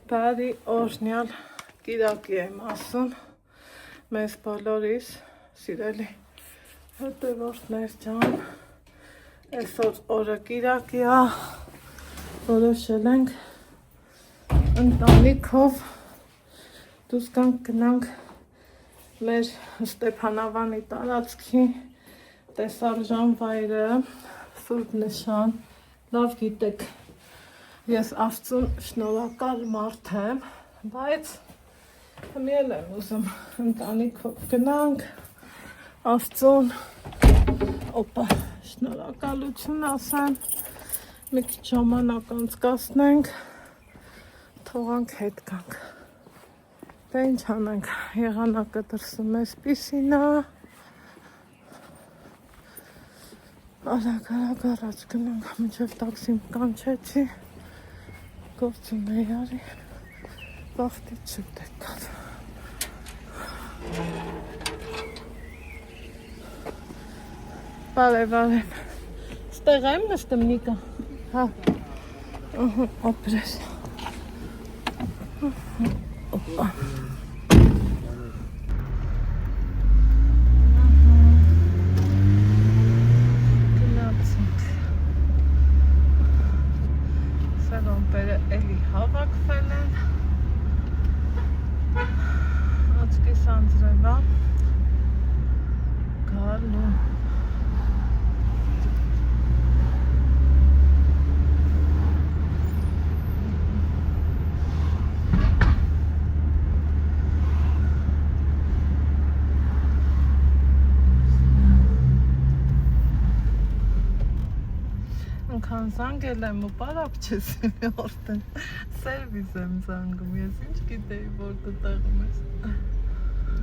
Բարի օրհնյալ կիրակի եմ ասում մեզ բոլորիս, սիրելի հետևորդներ ջան, այսօր օրը կիրակի է, որոշել ենք ընտանիքով դուրս գնանք մեր Ստեփանավանի տարածքի տեսարժան վայրը, Սուրբ Նշան, լավ գիտեք, ես Աստծուն շնորհակալ մարդ եմ, բայց միել եմ ուզում ընտանիքով գնանք, Աստծուն շնորհակալություն ասեմ, մի քիչ ժամանակ անցկացնենք, թողանք հետ գանք։ Դե ինչ անենք, եղանակը դրսում էսպիսին է, արագ առաջ գնանք, մինչև տաքսին կանչեցի, գործում էի արի, վախտից շուտ եք գալ։ Բարև, ստեղ եմ նստում Նիկա, հա, ապրես, օպա, գնացինք, սեղանպերը էլի հավաքվել են, աչկիս անձրևա, գալու, Անկան զանգել եմ ու պարապ չես օրտեն, սերվիս եմ զանգում, ես ինչ գիտեի, որ դու տեղում ես։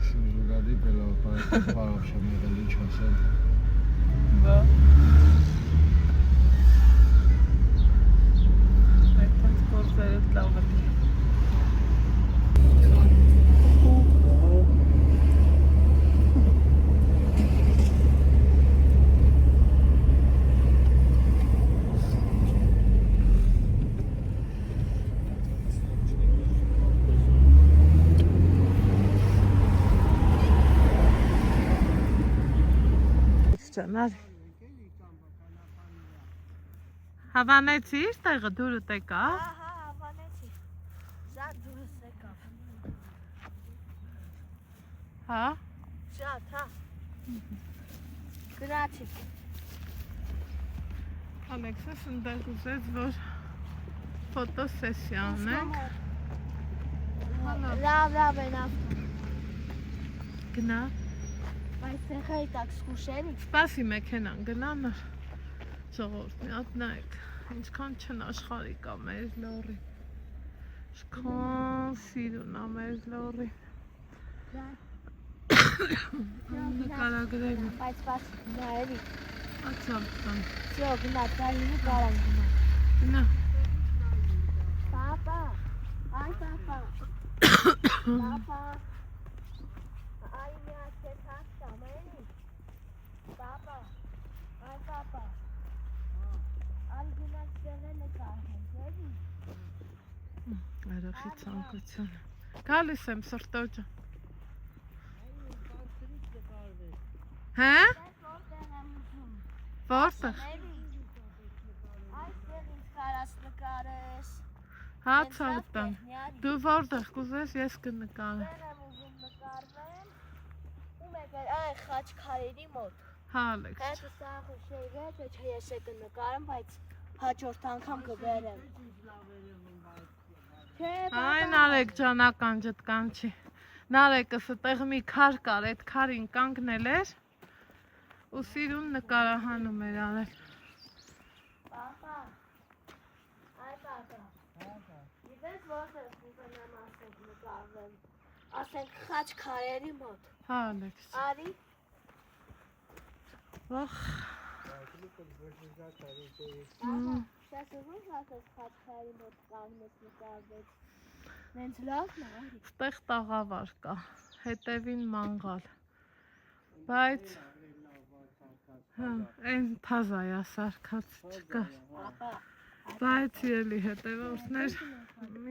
Jsem zúgadý bylo, pár všem nevěděli časem. Բա։ Այդպես գործերդ լավ է։ Ճանար։ Հավանեցի՞ր տեղը դուրդ եկա։ Հա, հավանեցի։ Շատ դուրս եկավ։ Հա։ Շատ, հա։ Գնացի։ Ալեքսս ընդեղ ուզեց, որ ֆոտոսեսիա անենք։ Լավ են ավտում։ Գնա։ Բայց տեղայի տակ սկուշերի։ Սպասի մեքենան գնանար։ Ժողովուրդ, մի հատ նայեք, ինչքան չնաշխարհիկ է մեր լորի։ Ինչքան սիրուն է մեր լորի։ Նկարագրել եմ։ Բայց սպասի, նայելի։ Ացավտան։ Всё, գնաց, այլինի կարան գնա։ Գնա։ Պապա, այ պապա։ Պապա։ Այ մի հատ ես հաստամ, էլի։ Պապա, այ պապա։ Այ գնաց դեղը նկարհենք, էլի։ Արախի ցանկությունը։ Գալիս եմ սրտոջը։ Հա՞։ Որտեղ եմ ուզում։ Որտեղ։ Այստեղ ինձ կարաս նկարես։ Հա, ցավտան։ Դու որտեղ կուզես, ես կնկարեմ։ Դեռ եմ ուզում նկարվեմ։ Ու մեկ էլ այ Խաչքարերի մոտ։ Հա, Ալեքս։ Հետո սաղ ու շեյվեց, ոչ ես է կնկարեմ, բայց հաջորդ անգամ կբերեմ։ Չէ, Այն Արեկ ջան, ականջդ կանչի։ Նարեկս այդտեղ մի քար կար, այդ քարին կանգնել էր ու սիրուն նկարահանում էր արել։ Պապա, այ պապա, գիտես որտեղ կուզենամ ասենք նկարվեմ, ասենք Խաչքարերի մոտ։ Հա, Ալեքս։ Արի։ Վախ։ Ահա, շասը ոնց ասես Խաչքարերի մոտ կանգնես նկարվեց։ Նենց լավն է, արի։ Ստեղ տաղավար կա, հետևին մանգալ։ Բայց այն թազայա սարքած չկար։ Պապա, Բայց ելի հետևորդներ,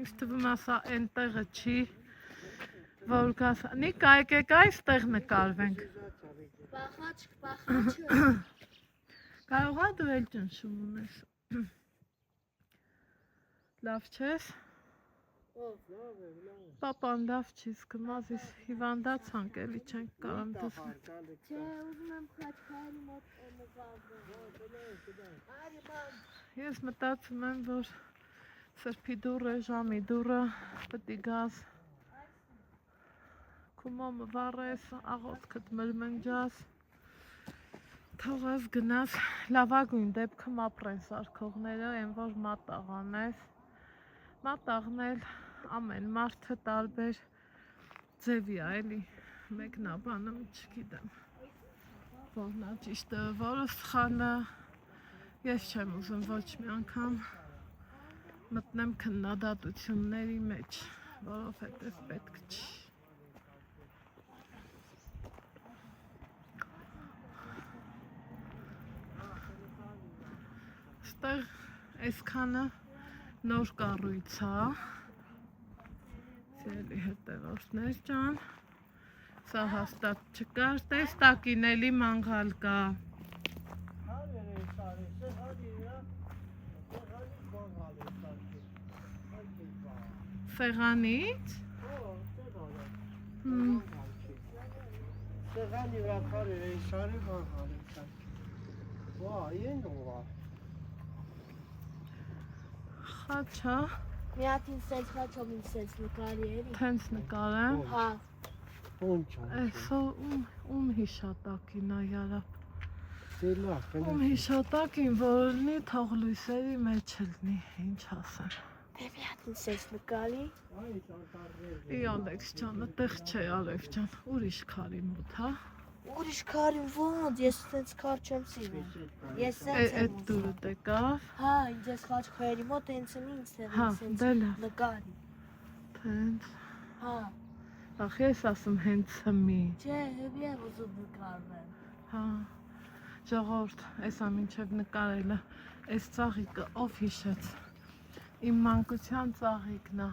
ինձ թվում է սա այն տեղը չի, որ գաս, Նիկա, եկեք այստեղ նկարվենք։ Պախաչը։ Կարող է դու էլ ճնշում ունես։ Լավ չես։ Պապան լավ չի զգում, ազիս հիվանդացանք էլի չենք կարամ դասնել։ Չէ, ուզում եմ խաչքարի մոտ նկարվեմ։ Ես մտածում եմ, որ սրբի դուրը, ժամի դուրը պետք է գաս, քո մամը վառես, աղոթքդ մրմնջաս, թողես գնաս, լավագույն դեպքում ապրեն սարքողները, այն որ մատաղ անես, մատաղն էլ ամեն մարդը տարբեր ձևի է էլի, մեկնաբանը չգիտեմ, որն է ճիշտը, որը սխալը, ես չեմ ուզում ոչ մի անգամ մտնեմ քննադատությունների մեջ, որովհետև պետք չի։ Ստեղ այսքանը նոր կառույց է, ցելի հետևորդներ ջան, սա հաստատ չկար, տես տակին էլի մանգալ կա։ Սեղանից։ Սեղանի վրա քարեր էի շարի բան Ვა, ենգ Խաչա, Մի հատ ինձ սենց խաչով ինձ սենց նկարի էրի։ թենց նկարեմ։ Հա, Պոնչա։ Այսո ում հիշատակին է յարապ։ Դե լավ, Ում հիշատակին, որ լինի թող լույսերի մեջ լինի, ինչ ասեմ։ դե մի հատ ինձ սենց նկարի։ Ի Ալեքս ջան, այդտեղ չէ Ալեքս ջան, ուրիշ քարի մոտ, հա։ Ուրիշ քարին ոնց, ես սենց քար չեմ սիրում։ Ես սենց Այդ դուրը եկավ։ Հա, ինձ ես խաչքարի մոտ հենց ինձ Հա, սենց դե լավ։ նկարի։ Թենց։ Հա, Ախ, ես ասում հենց հմի։ չէ, հեվի եմ ուզում նկարվեմ։ Հա։ Ժողովուրդ, էսա մինչև նկարելը, այս ծաղիկը ով հիշեց։ Իմ մանկության ծաղիկն է։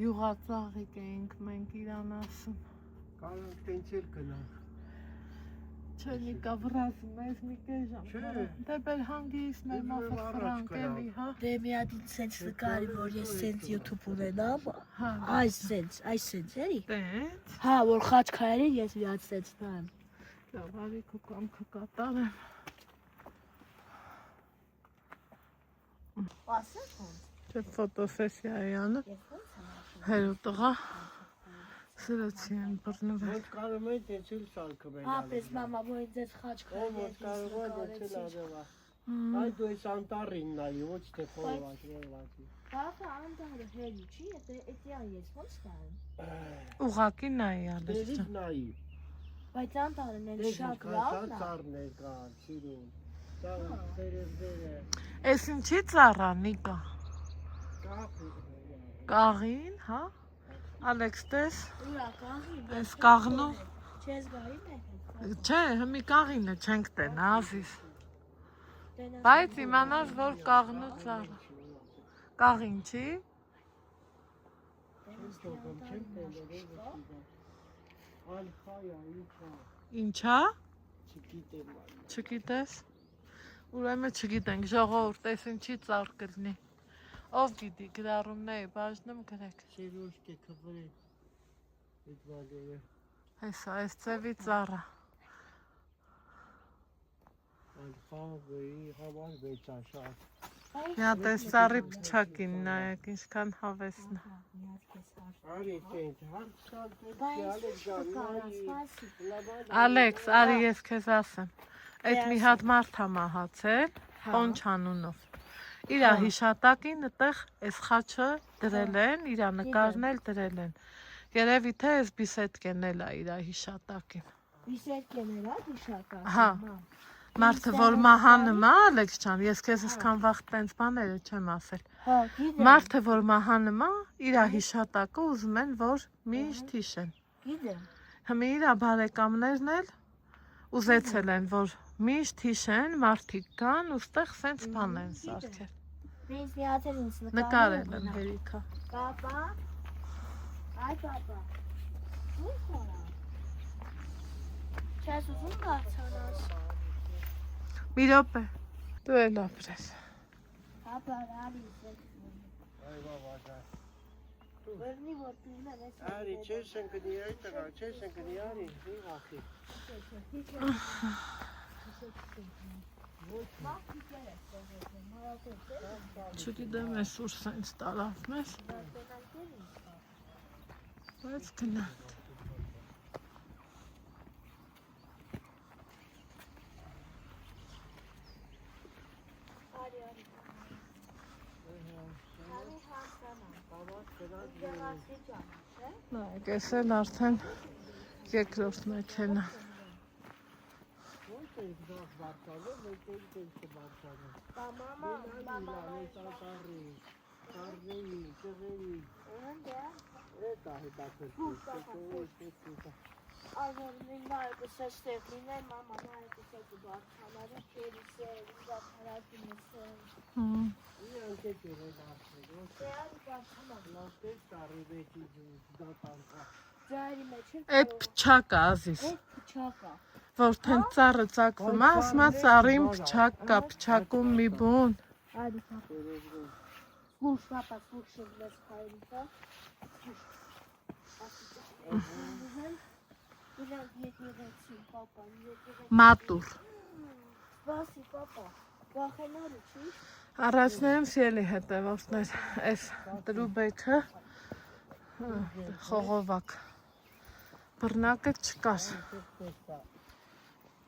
Յուղածաղիկ էինք մենք իրան ասում։ Կարող տենցել գնանք։ Չէ, Նիկա վրազում ես մի կես ժամ։ Չէ։ Դե բեր հանգիստ մեր Դե մոտ առաջ ֆրանկ գնանք։ էլի, հա։ Դե մի հատ ինձ սենց նկարի, որ ես սենց YouTube ունենամ։ Հա։ Այս սենց էլի։ Տենց։ Հա, որ խաչքարի ես մի հատ սենց նայեմ։ Լավ, արի քո կամքը կատարեմ։ Ասես ոնց։ Չէ, ֆոտոսեսիա է անը։ Ես ոնց եմ։ Հերո տղա։ Սրացի են բռնվել։ Ոնց կարող է տենցել սալքը մեր։ Հա, պես մամա, որ ինձ ես խաչքարի Ոնց կարող է տենցել ադեվա։ Մ, Այ դու ես անտարին նայի, ոչ թե խորվացի։ Հա, անդարը հերի չի, էտյան ես ոնց նայեմ։ Ուղակի նայի Ալեքս Դերից ջան։ նայի։ Բայց անդարն էլ շատ լավն է։ Ծառն է կա, սիրուն։ Ծառը դերը։ Էս ինչի ծառա Նիկա։ Կախի։ Կաղին, հա։ Ալեքս տես, Ուրա կաղի։ այս կաղնու։ Չես գարի մեկ։ Չէ, հմի կաղինը չենք տենա, ազիս։ Բայց իմանաս, որ կաղնու ծառա։ Կաղին չի։ Ալխայա, ինչա։ Ինչա։ Չգիտեմ։ Չգիտես։ Ուրեմն չգիտենք, ժողովուրդ, այս ինչի ծառ կլինի։ Ով գիտի, գրառումների բաժնում գրեք։ Սերուշկե քվրի։ Այդ վագերը։ Հեսա, այս ծևի ծառա։ Ալխավեի համար վեճա շատ։ Մի հատ այս ծառի փչակին նայեք, ինչքան հավեսն է։ Արի տենց, հարցան տենց, Ալեքս, արի ես քեզ ասեմ։ Այդ մի հատ մարդ է մահացել, Պոնչ անունով։ Իրա հիշատակին այդտեղ այս խաչը դրել են, իրա նկարն էլ դրել են։ Երևի թե այս բիսեդկեն էլ է իրա հիշատակին։ Բիսեդկեն էլ է հիշատակ։ Հա։ Մարդը որ մահանում է, Ալեքս ջան, ես քեզ այսքան վաղ տենց բաները չեմ ասել։ Հա, գիտեմ։ Մարդը որ մահանում է, իրա հիշատակը ուզում են, որ միշտ հիշեն։ Գիտեմ։ Հիմա իրա բարեկամներն էլ ուզեցել են, որ Միշտ հիշեն, մարդիկ կան, ուստեղ սենց բան են սարքել։ Ինձ միացել ինձ Նկարել են հերիքա։ Պապա։ Այ պապա։ Ո՞ւր կորա։ Չես ուզում կարծանաս։ Մի րոպե։ Դու էլ ապրես։ Պապա, արի սեքս։ Այ բաբա։ Վերնի որ դուրն ես։ Արի, չես ընկնի, այ տղա, չես ընկնի, արի, մի վախի։ Չգիտեմ ես ուր սենց տարավ մեզ, բայց գնանք։ Նայեք, ես էլ արդեն երկրորդ մեքենա։ Այդ փչակը ազիս, որթեն ծառը ծակվում, ասմա ծառին փչակ կա, փչակում մի բուն։ Մատուր։ Առաջներում սիելի հետևորդներ, այս տրուբեքը խողովակ, բռնակը չկար,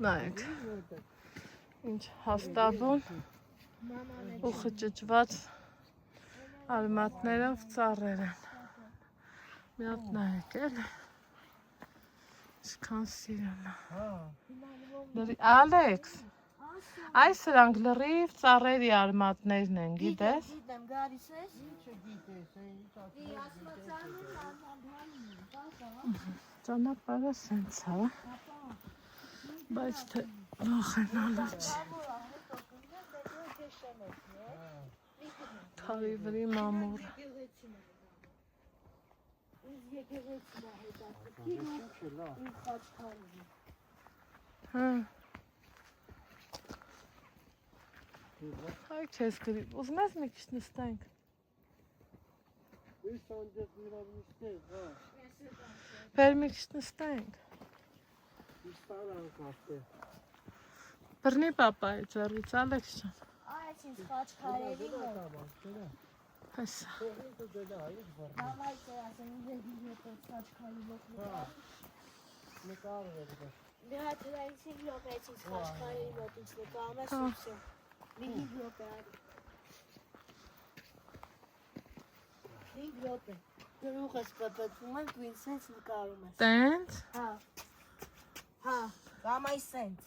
նայեք, ինչ հաստաբուն ու խճճված արմատներով ծառեր են, մի հատ նայեք էլ, ինչքան սիրուն է, Ալեքս, այս սրանք լրիվ ծառերի արմատներն են, գիտես? Գիտեմ, գարիս ես։ Ճանապարհը սենց է, բայց թե վախենալու չի։ Քարի վրի մամուր։ Հա։ Հայ չես գրի, ուզում ես մի քիչ նստենք։ Բեր մի քիչ նստենք։ Բռնի պապայի ձեռից, Ալեքս ջան։ Այս ինձ խաչքարերի մոտ։ Հեսա։ Մամայի ասեմ, ինձ խաչքարի մոտ նկարվել։ Մի հատ հրայցի լոպեց ինձ խաչքարերի մոտ ինձ նկարում ես ուսը։ Մի լոպե արի։ 5 լոպե։ Դրուղ ես պպետվում են, դու ինձ սենց նկարում ես։ Տենց։ Հա, մամայի սենց։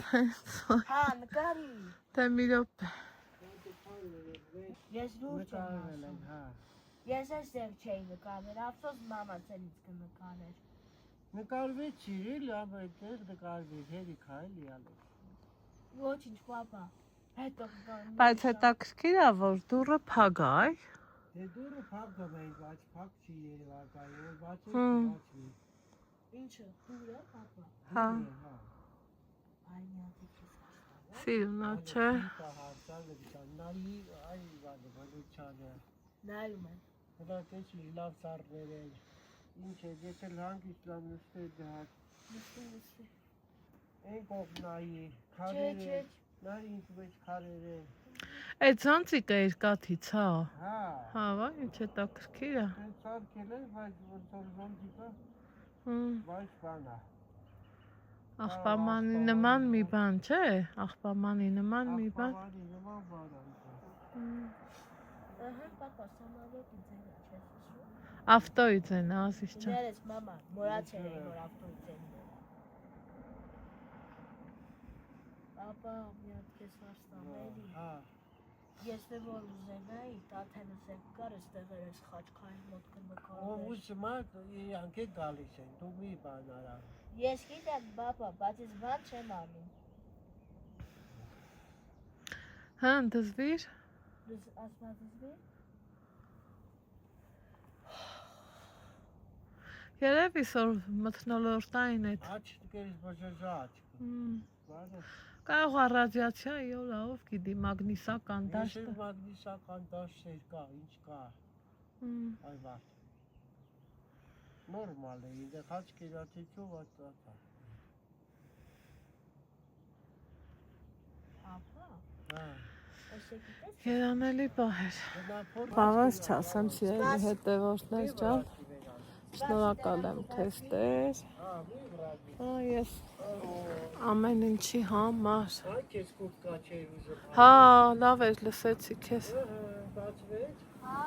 Տենց։ Հա, նկարի։ Դե մի րոպե։ Ես լուրջ եմ ասում։ Ես ես ձեր չէի նկարներ, ավսոս մաման ձենից կնկարներ։ Նկարվեց իրիլ, այդտեղ նկարվեց, հերիք այլի ալեք։ Ոչինչ, պապա։ Հետո կգանք։ Բայց հետաքրքիր է, որ դուռը փակ է, այ։ Դե դուրը փակ գմենք, բայց փակ չի երևակայ, որ բացի բացի։ Ինչը, դուրը, պապա։ Հա։ Այ միացի քեզ հաշտավ։ Սիրունա չէ։ Նայի այ բալուչանը։ Նայում են։ Դա տեսի լավ ծառներ են։ Ինչ է, ես էլ հանգիստ լավ նստել դահատ։ Նստի։ Այն կողմ նայի, քարեր են, նա ինձ մեջ քարեր են։ Այդ զանցիկը երկաթից, հա։ Հա։ Հա, վայ, ինչ հետաքրքիր է։ Այն ծառքել է, բայց որ զոնտիկը, բայց բան է։ Աղբամանի նման մի բան, չէ՞։ Աղբամանի նման մի բան։ Աղբամանի նման բան է։ Ահա, պապա, սամալյոտի ձենը չես հիշում։ Ավտոյի ձենը, ասիս ջան։ Ներես, մամա, մորացել էի, որ ավտոյի ձենն է։ Պապա, մի հատ քեզ հաշտամ էլի։ Հա։ Ես թե որ ուզենայի, տաթենս էլ կար, այստեղ էր այս խաչքարի մոտ կնկարվեր։ Ով ուզում է, իրանք է գալիս են, դու մի բան արա։ Ես գիտեմ, պապա, բայց ես բան չեմ անում։ Հա, դզվիր։ Ասմատզվի։ Երևի սոր մթնոլորտային այդ։ Աչ դկերից բժժաչ։ Բանը։ Կարող է ռադիացիա յոլավ գիտի մագնիսական դաշտը։ Ես մագնիսական դաշտեր կա, ինչ կա։ Այ վար։ Նորմալ է, ինձ խաչ կերատիչով ածածա։ Ահա։ Հա։ Երանելի պահեր։ Գնա փոր։ Բավարար չասեմ սիրելի հետևորդներ ջան։ Շնորհակալ եմ քեզ Տեր։ Ես ամեն ինչի համար։ Այ քեզ կուտկա չէր ուզում։ Հա, լավ էր լսեցի քեզ։ Բացվեց։ Հա։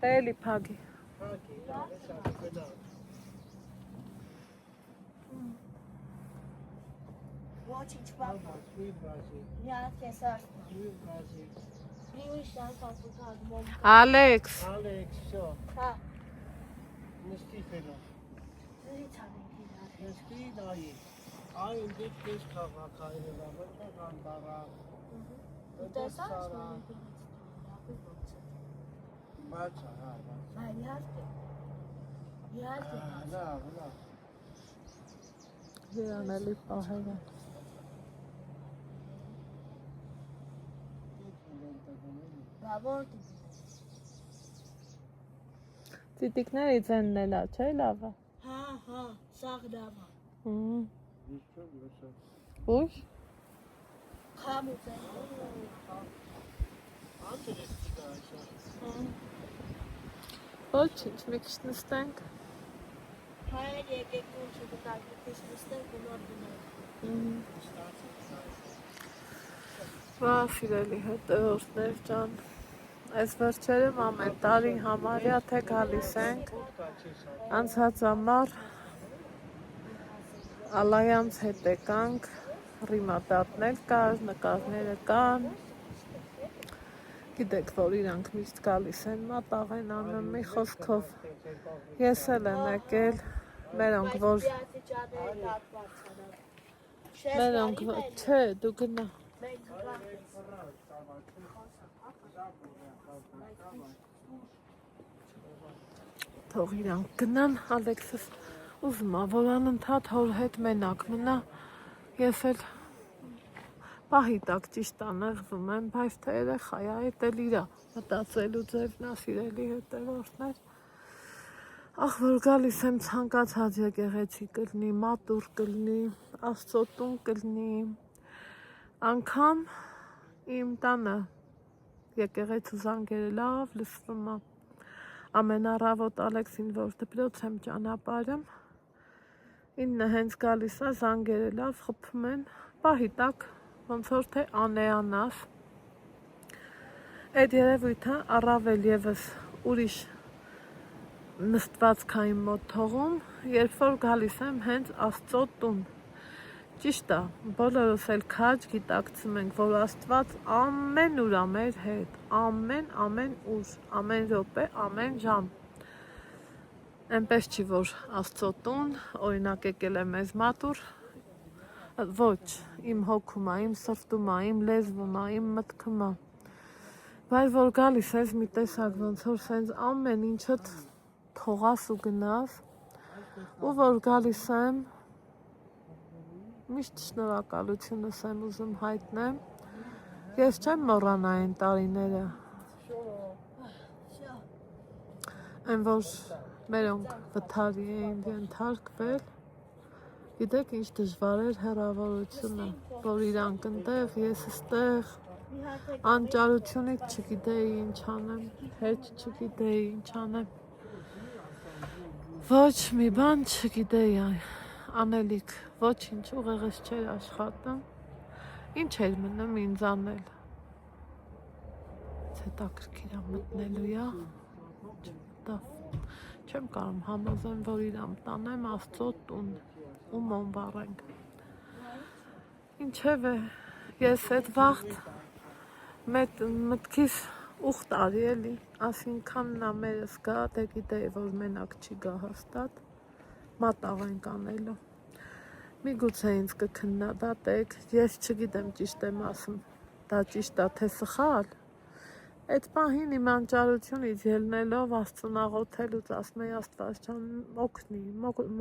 Տելի փագի։ Հակի, լավ է, շատ գնա։ Ոչինչ բաբա։ Մի բազի, Մի հատ քեզ ասում։ մի բազի։ Մի շան կապուտա։ Ալեքս։ Ալեքս, всё, Հա։ նստի ֆենո։ Զրից անենք իրար։ Նստի նայի։ Այ ինձ քեզ քաղաքայինը լավ է, անդարա։ Տեսա՞ր Բացա, հա, բացա։ Այ իհարկե։ Իհարկե։ Լավ, լավ։ Երանելի պահեր են։ Բաբոր։ Ծիտիկների ձենն էլա, չէ՞ լավը։ Հա, հա, սաղ լավ է։ Ինչո՞ւ լսա։ Ուշ։ Խամուց է։ Անտերեսի կա այսա։ Ոչինչ, մի քիչ նստենք։ Հայր եկեք ու չգտակ, քիչ նստենք ու նոր գնանք։ Վա սիրելի հետևորդներ ջան, այս վերջերում ամեն տարի համարյա թե գալիս ենք անցած ամառ Ալայանց հետ եկանք, ռիմադատներ կար, նկարները կան, գիտեք, որ իրանք միշտ գալիս են մատաղ են անում մի խոսքով, ես էլ եմ եկել, մերոնք որ, չէ, դու գնա, թող իրանք գնան, Ալեքսս ուզում ա, որ անընդհատ հոր հետ մենակ մնա, ես էլ պահի տակ ճիշտ անեղվում եմ, բայց թե երեխա է, այդ էլ իրա մտածելու ձևն ա սիրելի հետևորդներ, ախ որ գալիս եմ ցանկացած եկեղեցի կլինի, մատուր կլինի, Աստծո տուն կլինի, անգամ իմ տանը եկեղեցու զանգերը լավ լսվում ա, ամեն առավոտ Ալեքսին որ դպրոց եմ ճանապարհում, ինը հենց գալիս ա զանգերը լավ խփում են, պահի տակ ոնց որ թե անեանաս, այդ երևույթը առավել եւս ուրիշ նստվածքային մոտ թողում, երբ որ գալիս եմ հենց Աստծո տուն, ճիշտ է, բոլորս էլ քաջ գիտակցում ենք, որ Աստված ամեն ուր ա մեր հետ, ամեն ուր, ամեն րոպե, ամեն ժամ, այնպես չի, որ Աստծո տուն, օրինակ եկել է մեզ մատուր, ոչ, իմ հոգում ա, իմ սրտում ա, իմ լեզվում ա, իմ մտքում ա, բայց որ գալիս ես մի տեսակ ոնց որ սենց ամեն ինչդ թողաս ու գնաս, ու որ գալիս եմ, միշտ շնորհակալությունս եմ ուզում հայտնեմ, ես չեմ մոռանա այն տարիները, այն որ մերոնք վթարի էին ենթարկվել, գիտեք ինչ դժվար էր հեռավորությունը, որ իրանք ընդեղ, ես ստեղ, անճարությունից չգիտեի ինչ անեմ, հետ չգիտեի ինչ անեմ, ոչ մի բան չգիտեի անելիք, ոչինչ ուղեղս չէր աշխատում, ինչ էր մնում ինձ անել, հետաքրքիր ա մտնելու ա, չմտավ, չեմ կարում համոզեմ, որ իրամ տանեմ Աստծո տուն, ու մոմ վառենք, ինչև է, ես այդ վաղտ մտքիս ուխտ արի էլի, ասինքան նա մերս գա, դե գիտեի, որ մենակ չի գա հաստատ, մատաղ ենք անելու, միգուցե ինձ կքննադատեք, ես չգիտեմ ճիշտ եմ ասում, դա ճիշտ է թե սխալ։ Այդ պահին իմ անճարությունից ելնելով Աստծուն աղոթելուց ասում էի Աստված ջան օգնի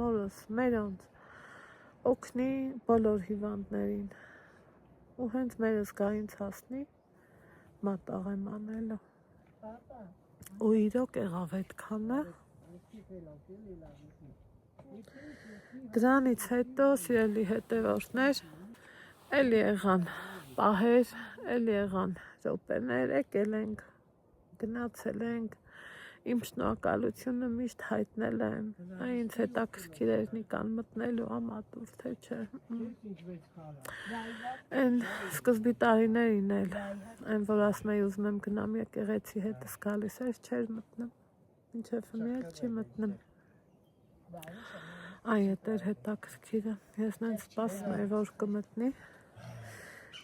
մորս մերոնց օգնի բոլոր հիվանդներին ու հենց մեր զգայինց հասնի մատաղ եմ անելու ու իրոք եղավ այդքանը դրանից հետո սիրելի հետևորդներ էլի եղան պահեր էլի եղան րոպեներ եկել ենք գնացել ենք իմ շնորհակալությունը միշտ հայտնել եմ ինձ հետաքրքիր էր Նիկան մտնելու ամատուր թե չէ այն սկզբի տարիներին էլ այն որ ասում էի ուզում եմ գնամ եկեղեցի հետս գալիս էր չէր մտնում մինչև հիմա չի մտնում այդ էր հետաքրքիրը ես նենց սպասում էի որ կմտնի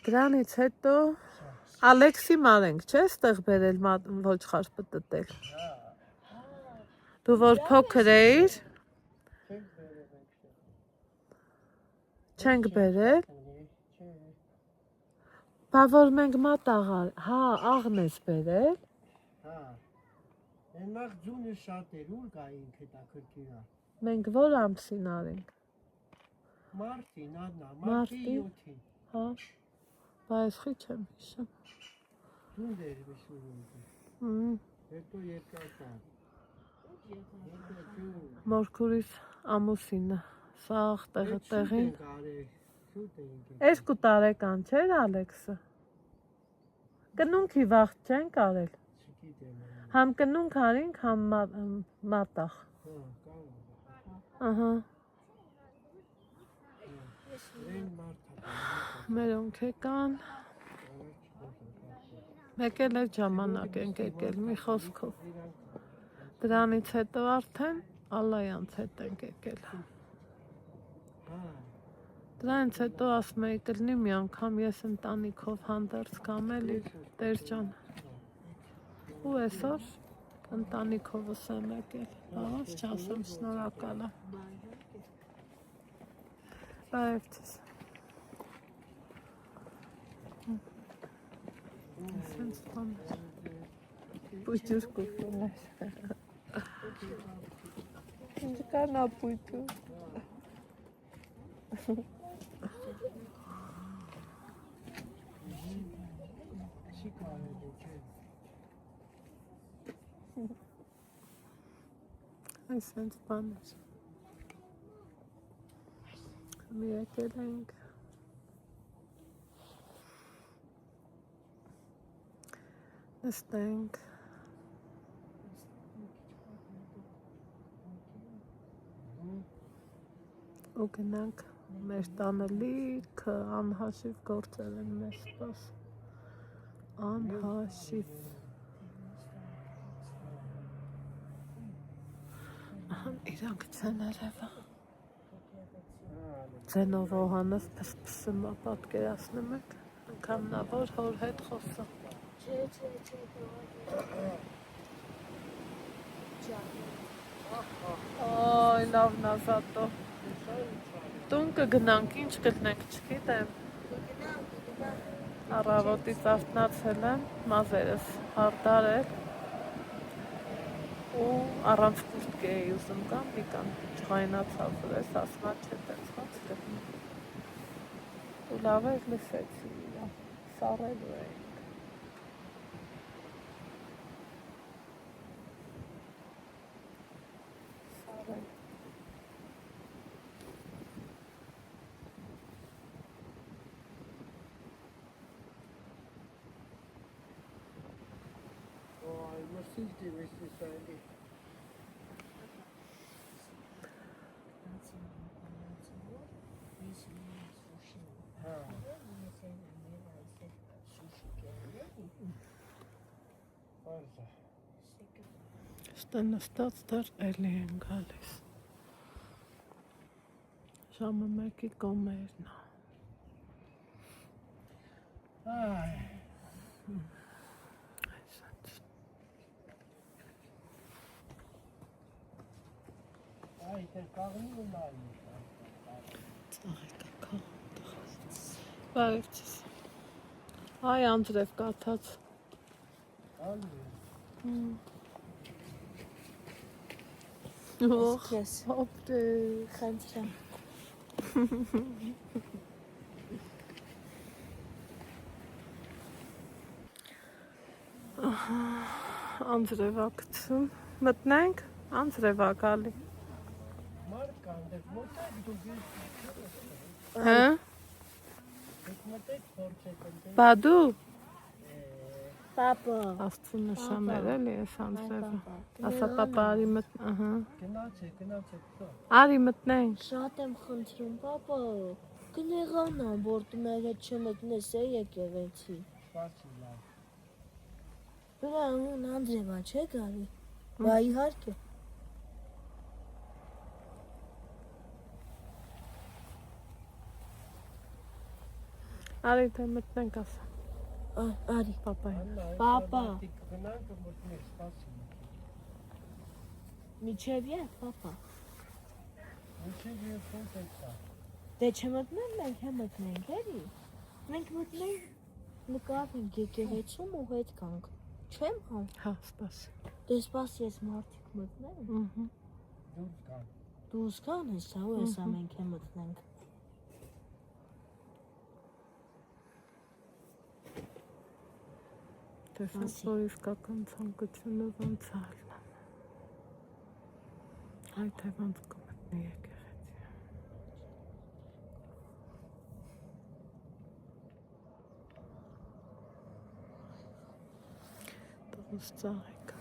դրանից հետո Ալեքսի մարենք չէ ստեղ բերել ոչխար պտտել դու որ փոքր էիր չենք բերել բա որ մենք մատաղար հա աղն ես բերել հա այնախ ձունը շատ էր ուր գայինք հետաքրքիր է մենք որ ամսին արենք մարտին անա մարտի 7-ին հա բայց խի չեմ հիշում ձուն էր վիսուրում հետո երկար մորքուրիս ամուսինը սաղ տեղը տեղին շուտ 2 տարեկան չէր Ալեքսը կնունքի վաղ չենք արել համ կնունք արինք համ մատաղ ահա մերոնք եկան մեկ էլ այդ ժամանակ ենք եկել մի խոսքով դրանից հետո արդեն Ալլայանց հետ ենք եկել դրանից հետո ասում էի կլինի մի անգամ ես ընտանիքով հանդերձ կամ էլի Տեր ջան ու այսօր ընտանիքովս եմ եկել բաղաց չասեմ շնորհակալ եմ Բարև ձեզ Սենց տանր Պույջուր կուպուներ Ինչ կանա պույջուր Այս սենց բաներ Մի եկել ենք նստենք ու գնանք մեր տանը լիքը անհաշիվ գործեր են մեզ սպաս անհաշիվ իրանք ցեներևը Ձենով Հովհաննես փսփսում պատկերացնում եք անգամ նա որ հոր հետ խոսա Այ լավ նազատո Տուն կգնանք ինչ կգնենք չգիտեմ Առավոտից արթնացել եմ մազերս հարդարել ու առանց կուրտք էի ուզում կամ Նիկան ջղայնացավ վրես ասմա չէ տեցված կգնի ու լավ էր լսեցի սառելու էինք Մսիլտի վեսի սայլի Ստե նստած դեռ էլի են գալիս Ժամը 1-ի կոմերն Այդեր կաղնի ու նայնի Ծաղեկա քաղաք Բարև ձեզ Այ անձրև կաթած։ Ող, Քեզ հոպտե։ խնդրեմ։ Անձրևակցում։ Մտնենք, անձրևա գալի։ Մարդ կան, դες մոտեք դուք Հա։ դες մոտեք փորձեք ընդ Բա դու Պապա։ Աստծո նշաններ էլի էս անձրևը։ Պապա։ Ասա պապա արի մտ, ահա։ գնացեք թո Արի մտնենք։ Շատ եմ խնդրում, պապա։ Կներանամ, որ դու մեր հետ չմտնես է եկեղեցի։ սպասի լավ Բրա ուն Անդրեվա չէ գալի։ Բա իհարկե։ Արի թե մտնենք ասա։ Արի։ Պապային։ Պապա։ գնանք մոտներ սպասի Միջև ետ, պապա։ Ինչի՞ երբ եկա Դե չմտնենք, մենք հե մտնենք, էլի։ Մենք մտնենք, նկարվենք եկեղեցում ու հետ կանք։ Չեմ համ։ Հա, սպաս։ Դե սպաս ես մարդիկ մտնեմ։ Ահա։ դուրս կան Դուս կան հեսա ու հեսա մենք հե մտնենք։ Տեսնես որ իսկական ցանկությունը ոնց ալն։ Այ թե ոնց կմտնի եկեղեցի։ Տղուս ծաղիկ։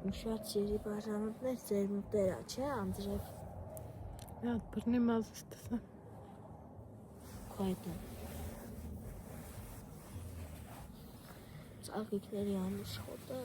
Ու շատ սերի բաժանորդներ ձեր մտերա, չէ, Անդրև։ Մի հատ բռնի մազս տեսա։ Քայտը։ Ծաղիկների անիշխոտը։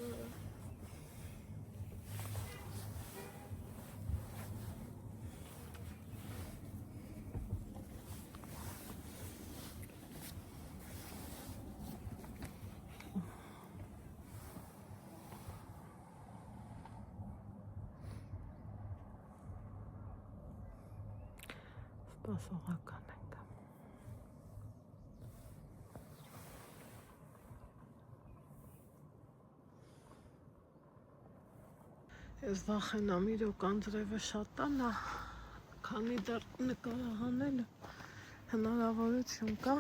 Սպասողական ենք։ Ես վախենամ իրոք անձրևը շատ տանա, քանի դեռ նկարահանելը հնարավորություն կա։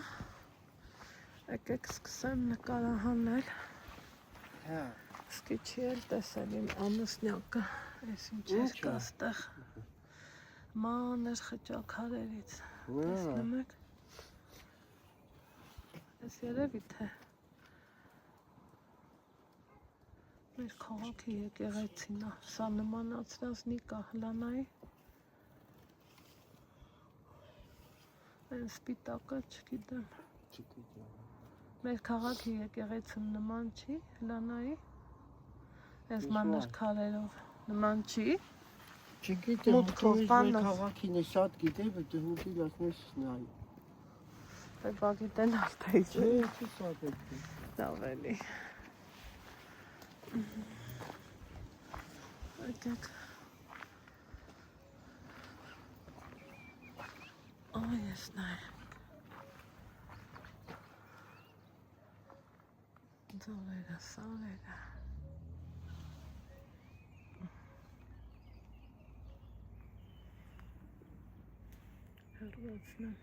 Եկեք սկսեմ նկարահանել։ հա Սկի չի էլ տեսել իմ ամուսնյակը, այս ինչ կա ստեղ։ Մանր խճակարերից։ Տեսնում եք։ Այս երևի թե մեր քաղաքի եկեղեցին է, սա նմանացրած նիկա հլանայի։ Այն սպիտակը չգիտեմ։ Մեր քաղաքի եկեղեցին նման չի հլանայի։ Այս մանր քարերով նման չի։ Չգիտեմ, Մուտքով բանս։ քաղաքին է շատ գիտեմ, բայց հուտի լացնես նայ։ Դե բա գիտենալ թե Չէ, չի շատ է։ լավ էլի։ Եկեք։ Այ ես նայեք։ Ձողերը, սարերը։ Հեռացնեմ։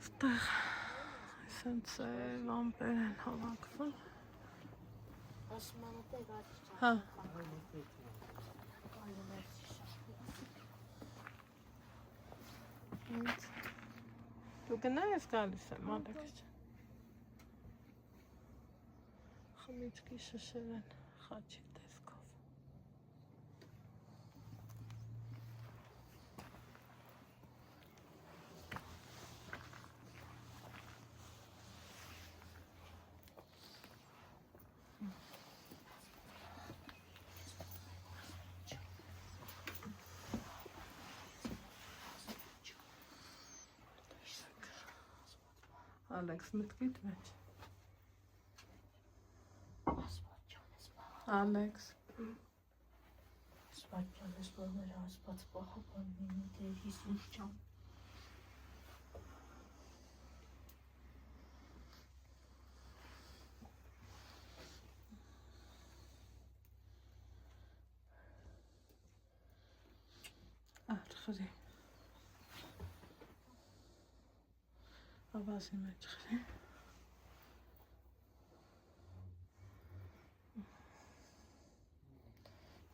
Ստեղ սենց լամպեր են հավաքվում։ Ասմանատե գարիչ։ Հա։ Դու գնայես գալիս եմ, ալեքս։ Խմիչքի շշեր են, խաչի տեսքով։ Ալեքս մտքիդ մեջ։ Ասպատճան Ալեքս։ ես որ մեր ասպաց պահապան մինի դեր Հիսուս ջան։ Ալխրի։ Ավազի մեջ խրի։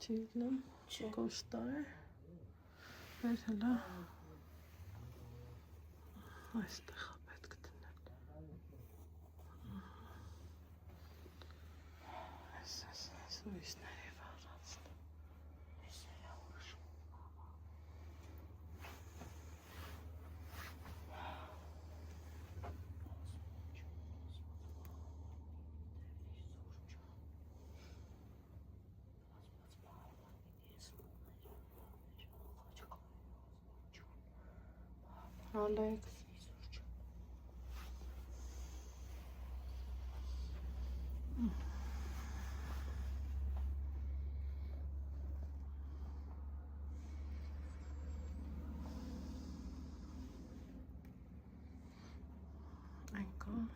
Չիլնում, կոշտա է։ Մեր հլա այստեղ է պետք դնել։ Այս ուրիշների վարածն։ Ալեքս։ Այնքան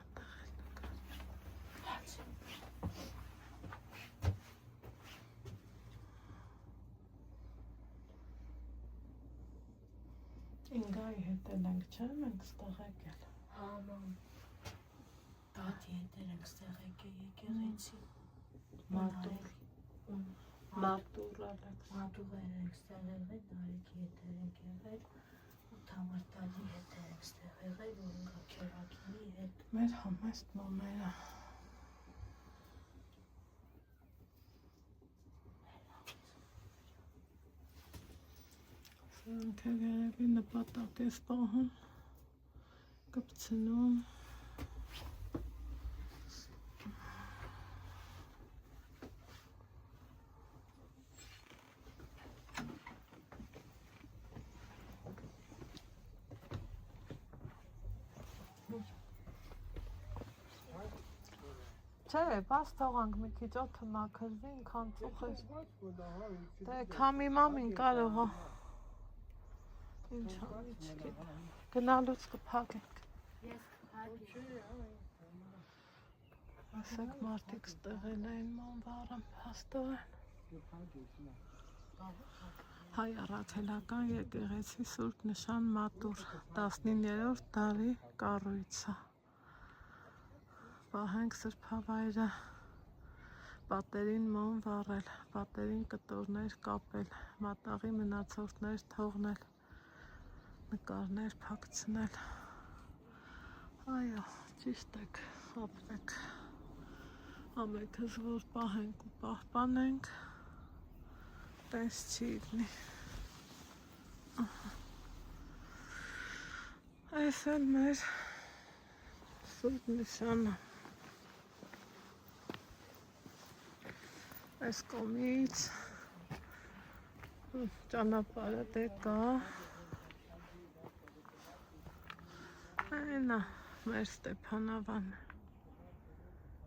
Ինգայի հետ ենք, չէ՞, մենք ստեղ եկել։ Հա, մամ։ Դատի հետեր ենք ստեղ եկեղեցի։ Մատուր, Ալեքս։ Մատուղեր ենք ստեղ եղել, Նարեկի հետեր ենք եղել, ու Թամարտալի հետեր ենք ստեղ եղել, ու ինգա Քերակինի հետ։ Մեր համեստ մամերը։ Սրանք երևի նպատակ ես պահում, կպցնում։ Չէ, բաց թողանք մի քիչ օդը մաքրվի, ինքան ծուխեր։ Դե քամի մամին կարող է։ Ինչ անի չգիտեմ։ Գնալուց կփակենք։ Ասենք մարդիկ ստեղել էին մանվարան փաստորեն։ Հայ առաքելական եկեղեցի Սուրբ Նշան Մատուր 19-րդ դարի կառույցը։ Պահենք սրբավայրը, պատերին ման վառել, պատերին կտորներ կապել, մատաղի մնացորդներ թողնել, նկարներ փակցնել։ Այո, ճիշտ եք, ապրեք։ Ամենքս որ պահենք ու պահպանենք, տես չի լինի։ Այս էլ մեր Սուրբ Նշանը։ Այս կողմից ճանապարհը դե կա։ Այնա մեր Ստեփանավանը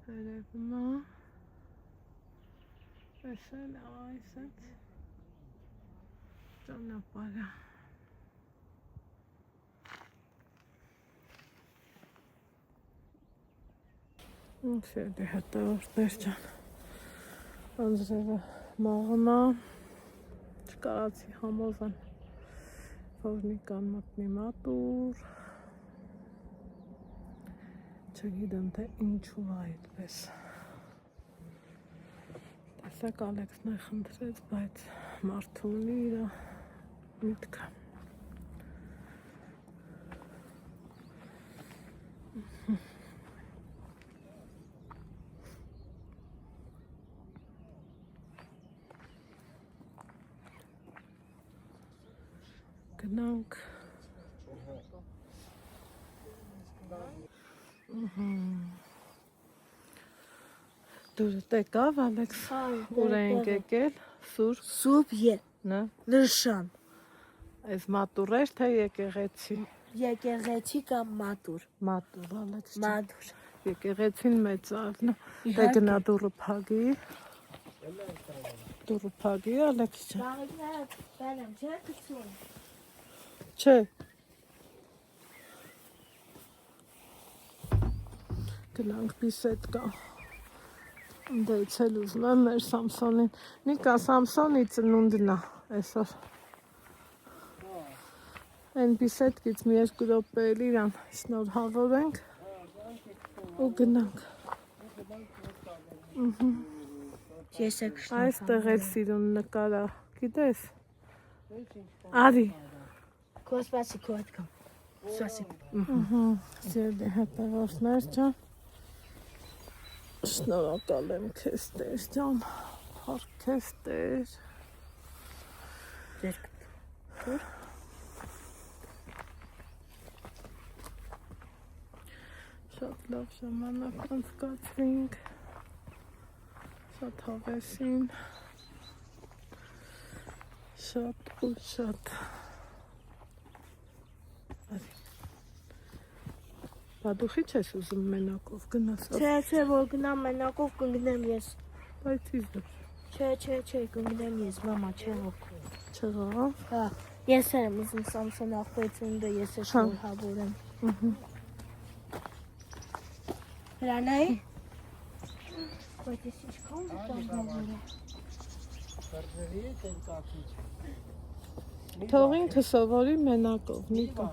երևում է։ Այս էլ այսպես ճանապարհը։ Ինչ է դե հետևորդներ ջան։ Անձրևը մաղնա, չկարացի համոզան, Ֆորնիկան մտնի Մատուր, չգիտեմ թե ինչու է այդպես, տեսակ Ալեքսն է խնդրեց, բայց մարդու ունի իր միտքը։ Գնանք։ Դուրը տեկավ, Ալեքս, ուր ենք եկել, Սուրբ նը, Նշան։ այս Մատուր էր թե եկեղեցի։ Եկեղեցի կամ մատուր։ Մատուր, ալեց։ Մատուր։ Եկեղեցին մեծարն։ Դե գնա դուրը փագի։ Դուրը փագի, ալեց ջան։ Բաղիկները բերեմ, չէ՞ գցում։ Չէ։ Գնանք բիսեդկա։ Դեյցել ուզում եմ մեր Սամսոնին։ Նիկա Սամսոնի ծնունդն է այսօր։ Այն բիսեդկից մի 2 րոպե էլ իրան շնորհավորենք ու գնանք։ Ես եք Այստեղ էլ սիրուն նկարա, գիտես։ Արի։ Կոսպասի կոդ կամ։ Սասի։ Սիրելի հետևորդներ ջան։ Շնորհակալ եմ քեզ Տեր ջան։ Փառք քեզ Տեր։ Ձեր Շատ լավ ժամանակ անցկացրինք։ Շատ հավեսին։ Շատ ու շատ։ Բադուխի չես ուզում մենակով գնաս։ Չէ, որ գնամ մենակով կընկնեմ ես։ Բայց իզդուր։ Չէ, կընկնեմ ես, մամա, չէ ոք։ Չեղավ։ Հա, ես եմ ուզում Սամսոն աղբեցունդը, ես է շնորհավորեմ։ Հրանայի։ Բայց ես ինչքան վտանգավոր եմ։ Կարծրի է տեն կապիչ։ Թող ինքը սովորի մենակով, Նիկա։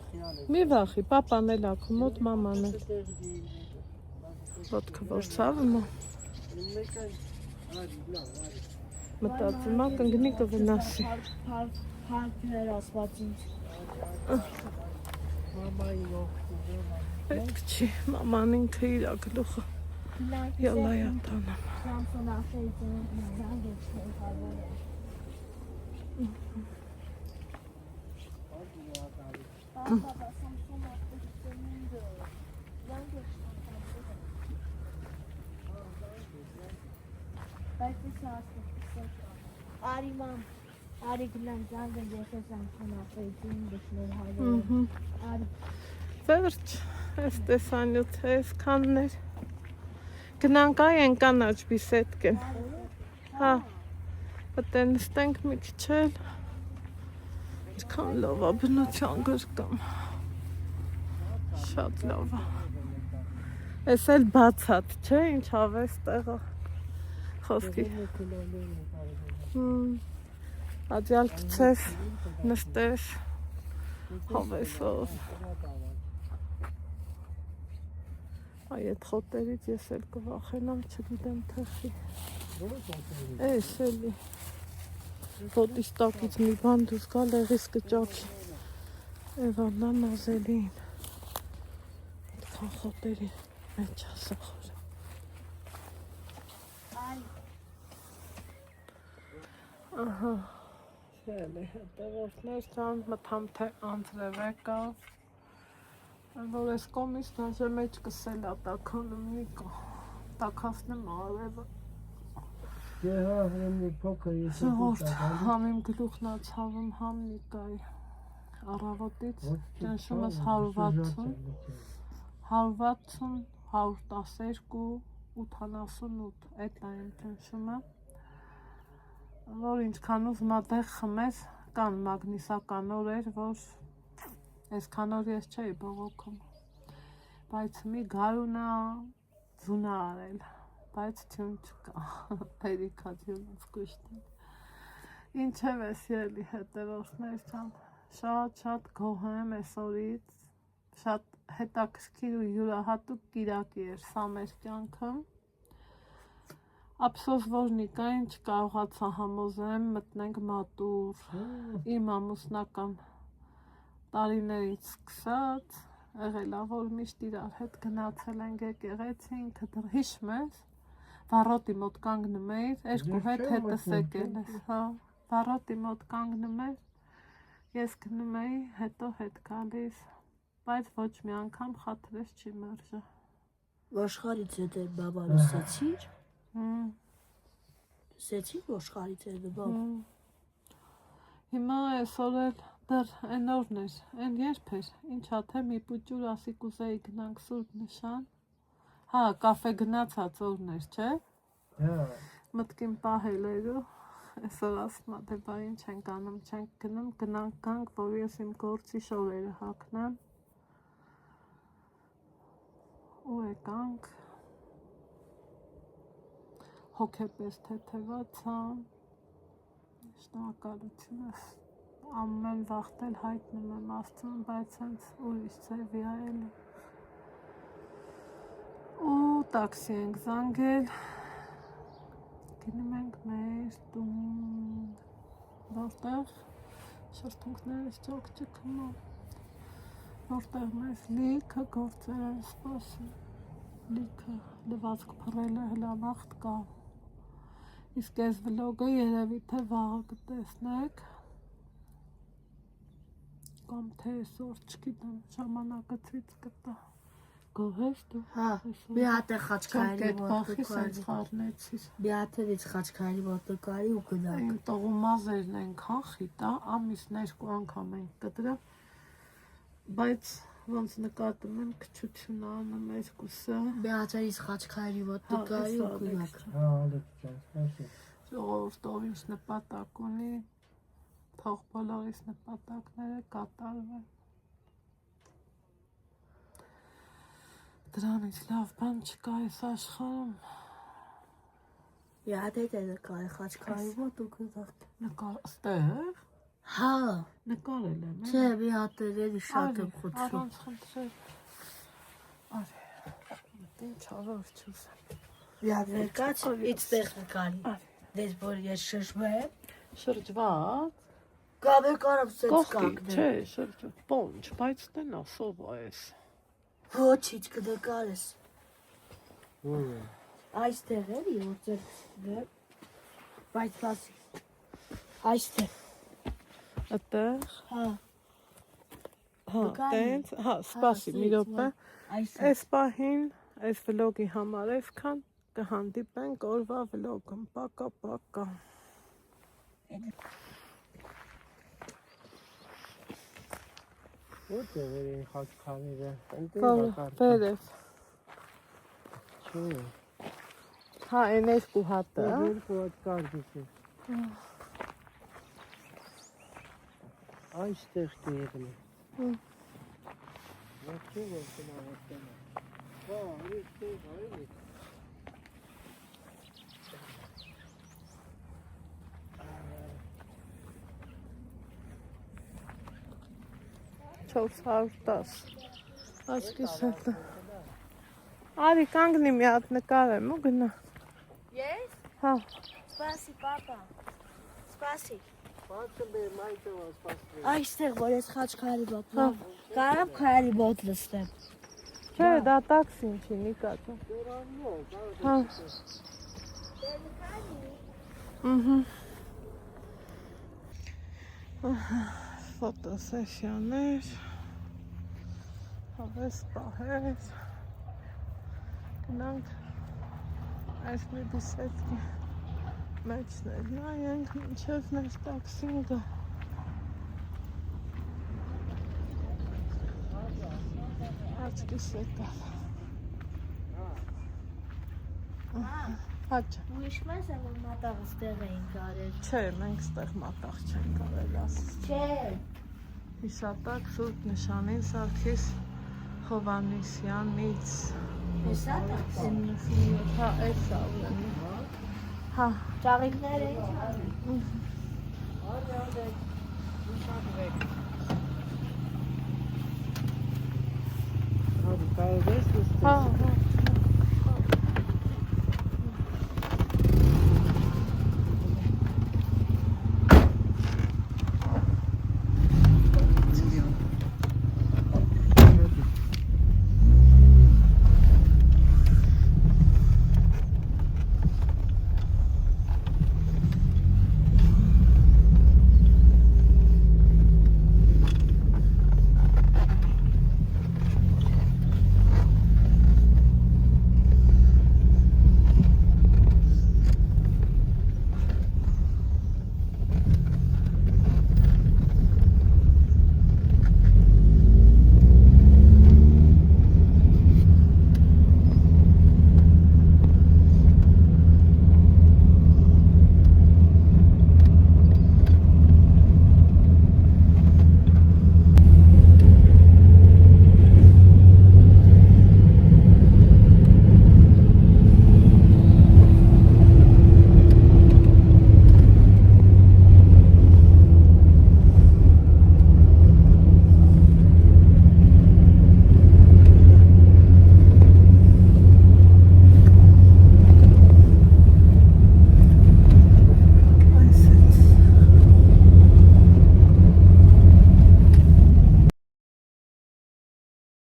Մի վախի, պապան էլ ակու, մոտ մաման էլ։ Ոտքը որ ցավը մտածում ա կընկնի կվնասի։ Հարբեր ասված ինձ։ Մամայի ողջույն։ Պետք չի, մաման ինքը իր գլուխը յալայա տանեմ։ Սամսոն աղբեցունդը զանգ է շնորհավորեմ։ Պապա, Սամսոն աղբեցունդը զանգ է շնորհավորեմ։ Բայց ես ասում Արի մամ, Արի գնամ զանգը ես է Սամսոն աղբեցունդը շնորհավորեմ։ Արի Վերջ, այս տեսանյութ է, այսքաններ։ Գնանք այ են կանաչ բիսետք են։ Հա, պտե նստենք մի քիչ էլ։ Ինչքան լավ է բնության գրկամ։ Շատ լավ է։ Էս էլ բացած, չէ, ինչ հավես տեղը։ Խոսքի։ Ադյալ գցես, նստես, հավեսով։ Այ այդ խոտերից ես էլ կվախենամ, չգիտեմ թխի։ Էս էլի։ Ոտիս տակից մի բան դուրս գա լեղիս կճաքի։ Էվաննա մազելին։ Այդքան խոտերի մեջ ասախոր։ Ահա։ Շելի հետևորդներ ջան, մտամ թե անձրև եկավ։ Որ ես կոմից նաժե մեջ կսել ա տականում Նիկա, տակասնեմ արևը։ Եհա հրեմի փոքր ես Ժողորդ, համ իմ գլուխն ա ցավում, համ Նիկայի առավոտից ճնշումս 160, 160, 112, 88, էդ է իմ ճնշումը, որ ինչքան ուզում ա տեղ խմես, կան մագնիսական օրեր, որ այսքան օր ես չէի բողոքում, բայց մի գարունա ձունա արել, բայց չուն չկա, երիքա ձյունս կուշտին։ Ինչև ես ելի հետևորդներ ջան, շատ գոհ եմ այս օրից, շատ հետաքրքիր ու յուրահատուկ կիրակի էր սա մեր կյանքը, ափսոս որ Նիկային չկարողացա համոզեմ մտնենք մատուր, իմ ամուսնական տարիներից սկսած, եղել ա որ միշտ իրար հետ գնացել ենք եկեղեցի, ինքը դեռ հիշում ես, վառոտի մոտ կանգնում էիր, երկու հետ հետս եկել ես, հա, վառոտի մոտ կանգնում էր, ես գնում էի, հետո հետ գալիս, բայց ոչ մի անգամ խաթրես չի մերժա։ Ոշխարից հետ էր բաբա լսեցիր։ Լսեցիր ոշխարից էր բաբա։ Հիմա այսօր էլ դեռ այն օրն էր, այն երբ էր, ինչա թե մի պուճուր ասի կուզեի գնանք Սուրբ Նշան։ Հա, կաֆե գնացած օրն էր, չէ։ Հա, Մտքին պահել էր ու այսօր ասում ա թե բա ինչ ենք անում, չենք գնում, գնանք գանք, որ ես իմ գործի շորերը հագնեմ։ Ու եկանք հոգեպես թեթևացա, շնորհակալություն ես, ամեն վախտել հայտնում եմ Աստծուն, բայց հենց ուրիշ ձևի ա էլի։ Ու տաքսի ենք զանգել, գնում ենք մեր տուն, որտեղ շրթունքներս ճոք չքմա, որտեղ մեզ լիքը գործեր են սպասում, լիքը լվացք փռելը հլավախտ կա, իսկ այս վլոգը երևի թե վաղը կտեսնեք, կամ թե այսօր չգիտեմ, ժամանակը ցույց կտա, գոհես դու, Հա, մի հատ է խաչքարի բախի սենց խառնեցիս, մի հատ է խաչքարի ոտոկարի ու գնանք։ իմ տողումազերն ենքան խիտա, ամիսն 2 անգամ ենք կտրել, բայց ոնց նկատում եմ քչություն անում երկուսը, Մի հատ է խաչքարի ոտոկարի ու գնանք։ հա, Ալեքս ջան, սպասի։ ժողովուրդով ինչ նպատակ ունի, թող բոլորիս նպատակները կատարվեն։ Դրանից լավ բան չկա այս աշխարհում, Մի հատ է նկարի խաչքարի ոտոկարի։ նկար ստեղ, Հա, նկարել եմ, չէ, մի հատ է շատ եմ խոցում։ առանց խնդրել, արի, ինչ արով չուսեմ, Մի հատ ներկաց, իցտեղ նկարի։ Դες որ ես շշվեմ, շրջված, կամ է կարամ սենց կողքիկ, կանգնել։ չէ, շրջված, պոնչ, բայց տնա սովա ես, Ոչինչ կնկարես։ Ուրը։ Այստեղ էլի որ ծերքսվեմ, բայց բասի։ Այստեղ, այդտեղ, հա, հա, նկարի։ տենց, հա, սպասի, մի սենց, րոպե, այստեղ։ այս պահին, այս վլոգի համար այսքան, կհանդիպենք օրվա վլոգում, պակա։ Որտեղ էր այն խաչքարերը։ Վերև, Չէ։ հա, այն 2 հատը, Երկու հատ կարդից է։ Այստեղ կեղն է։ Ոչ որ կնավատել է։ Հա, այստեղ այլ է։ $410, ասկիս հետը, արի կանգնի մի հատ նկարեմ ու գնա, Ես? հա, Սպասի, պապա։ Սպասի։ Բացը մեր մայթը սպասել։ Այստեղ որ ես խաչքարի ոտլով, կարամ քարի ոտ լստեմ։ չէ, դա տաքսին չի, նիկատը, հա, ֆոտոսեսիաներ, հավես պահեր, գնանք այս մի բիսետքի մեջներ նայենք, մինչև մեր տաքսին գա, աչքիս եկավ, հաճ, Ուրիշ մեզ է որ մատաղ ստեղ էին կարել։ չէ, մենք ստեղ մատաղ չենք կարել ասես, Չէ։ հիշատակ Սուրբ Նշանին Սարգիս Հովանեսյանից, Հեսա դա։ 97, հա, այս ա ուրեմն, հա, Ճաղիկներ էին։ Հա, կարող ես հա, հա,